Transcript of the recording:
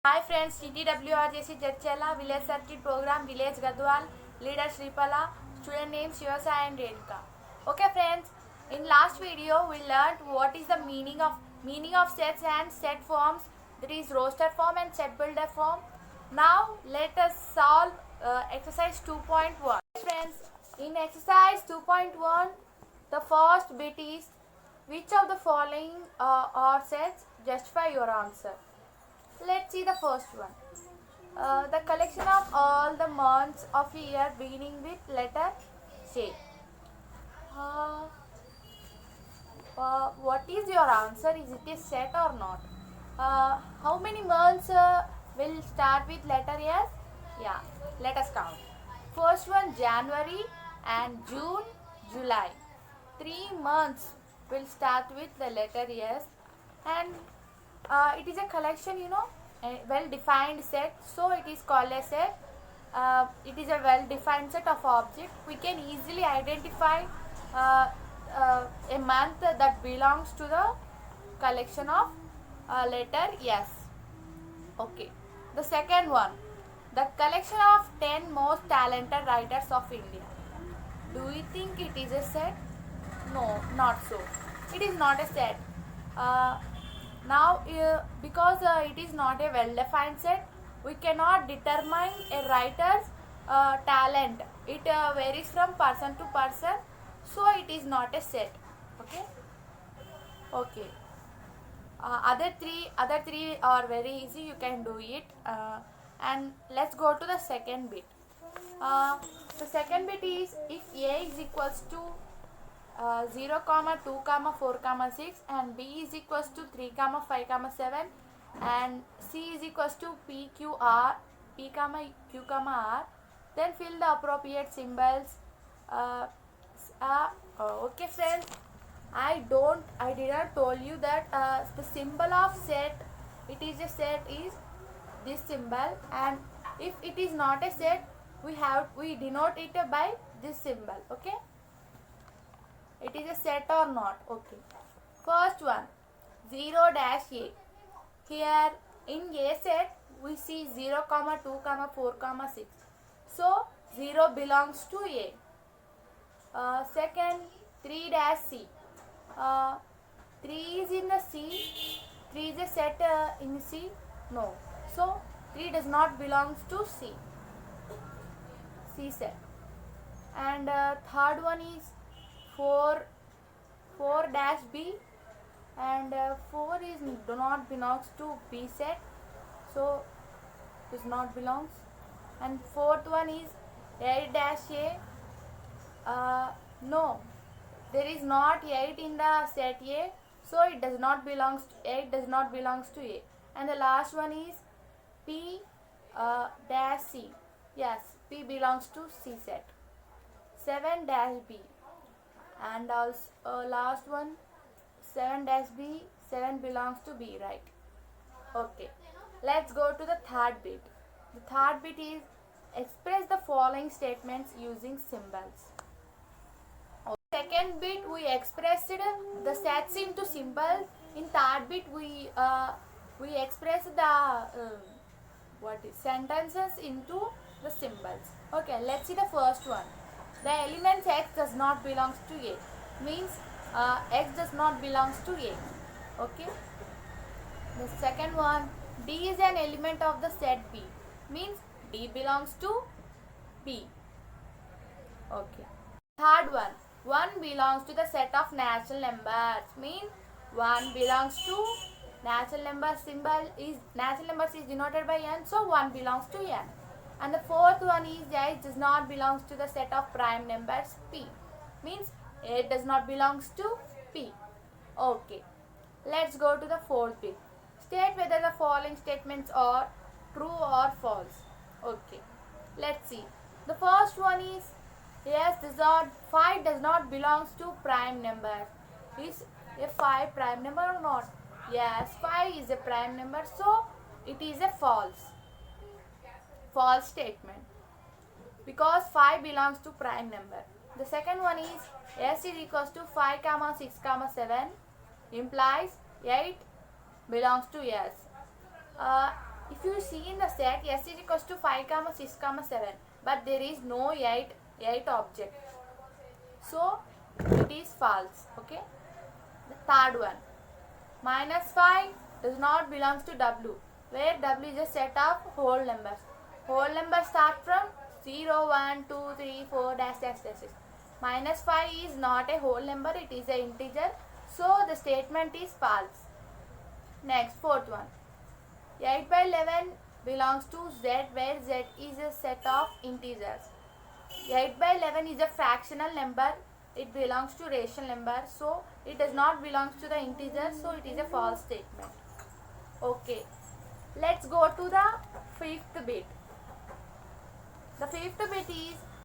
Hi friends, TTWRJC Jadchala, Village Circuit Program, Village Gadwal, Leader Shripala, student names Shivasai and Renuka. Okay friends, in last video we learned what is the meaning of sets and set forms, that is roster form and set builder form. Now let us solve exercise 2.1. Friends, in exercise 2.1, the first bit is which of the following are sets? Justify your answer. Let's see the first one. The collection of all the months of a year beginning with letter J. Uh, what is your answer? Is it a set or not? How many months will start with letter S? Yeah, let us count. First one January and June, July. 3 months will start with the letter S, and it is a collection, a well defined set, so it is called a set. It is a well defined set of objects. We can easily identify uh, a month that belongs to the collection of letter S. Okay. The second one, the collection of 10 most talented writers of India. Do you think it is a set? No, not so. It is not a set. Uh, because it is not a well defined set, we cannot determine a writer's talent. It varies from person to person, so it is not a set. Okay. Okay. Other three are very easy. You can do it. And let's go to the second bit. Uh, the second bit is if A is equals to 0 comma 2 comma 4 comma 6 and B is equals to 3 comma 5 comma 7 and C is equals to P comma Q comma R, then fill the appropriate symbols. uh, okay friends, I didn't told you that the symbol of set, it is a set is this symbol, and if it is not a set, we denote it by this symbol. Okay, it is a set or not. Okay, first one 0 dash A. Here in A set we see 0 comma 2 comma 4 comma 6, so 0 belongs to A. Second 3 dash C. uh, 3 is in the C. 3 is a set in C. No, so 3 does not belongs to C set. And third one is 4 4 dash B, and 4 is do not belongs to B set, so does not belongs. And fourth one is 8 dash A. No, there is not 8 in the set A, so it does not belongs to 8 does not belongs to A. And the last one is P dash C. Yes, P belongs to C set. 7 dash B, and also last one 7 dash B. 7 belongs to B, right? Okay, let's go to the third bit. The third bit is express the following statements using symbols. Second bit we expressed the sets into symbols. In third bit we express the what is sentences into the symbols. Okay, let's see the first one. The elements X does not belongs to A, means X does not belongs to A. Okay. The second one, D is an element of the set B, means D belongs to B. Okay. Third one, 1 belongs to the set of natural numbers, means 1 belongs to natural number. Symbol is natural numbers is denoted by n, so 1 belongs to n. And the fourth one is H does not belongs to the set of prime numbers P, means it does not belongs to P. Okay, let's go to the fourth bit. State whether the following statements are true or false. Okay, let's see. The first one is yes, 5 does not belongs to prime number. Is a 5 prime number or not? Yes, 5 is a prime number, so it is a false statement, because 5 belongs to prime number. The second one is S is equals to 5 comma 6 comma 7 implies 8 belongs to S. If you see in the set, s is equals to 5 comma 6 comma 7, but there is no 8 object, so it is false. Okay. The third one, minus 5 does not belongs to W, where W is a set of whole numbers. Whole numbers start from 0, 1, 2, 3, 4 dash dash dash. Minus 5 is not a whole number, it is an integer, so the statement is false. Next, fourth one, 8 by 11 belongs to Z, where Z is a set of integers. 8 by 11 is a fractional number, it belongs to rational number, so it does not belong to the integer, so it is a false statement. Okay, let's go to the fifth bit. The fifth bit is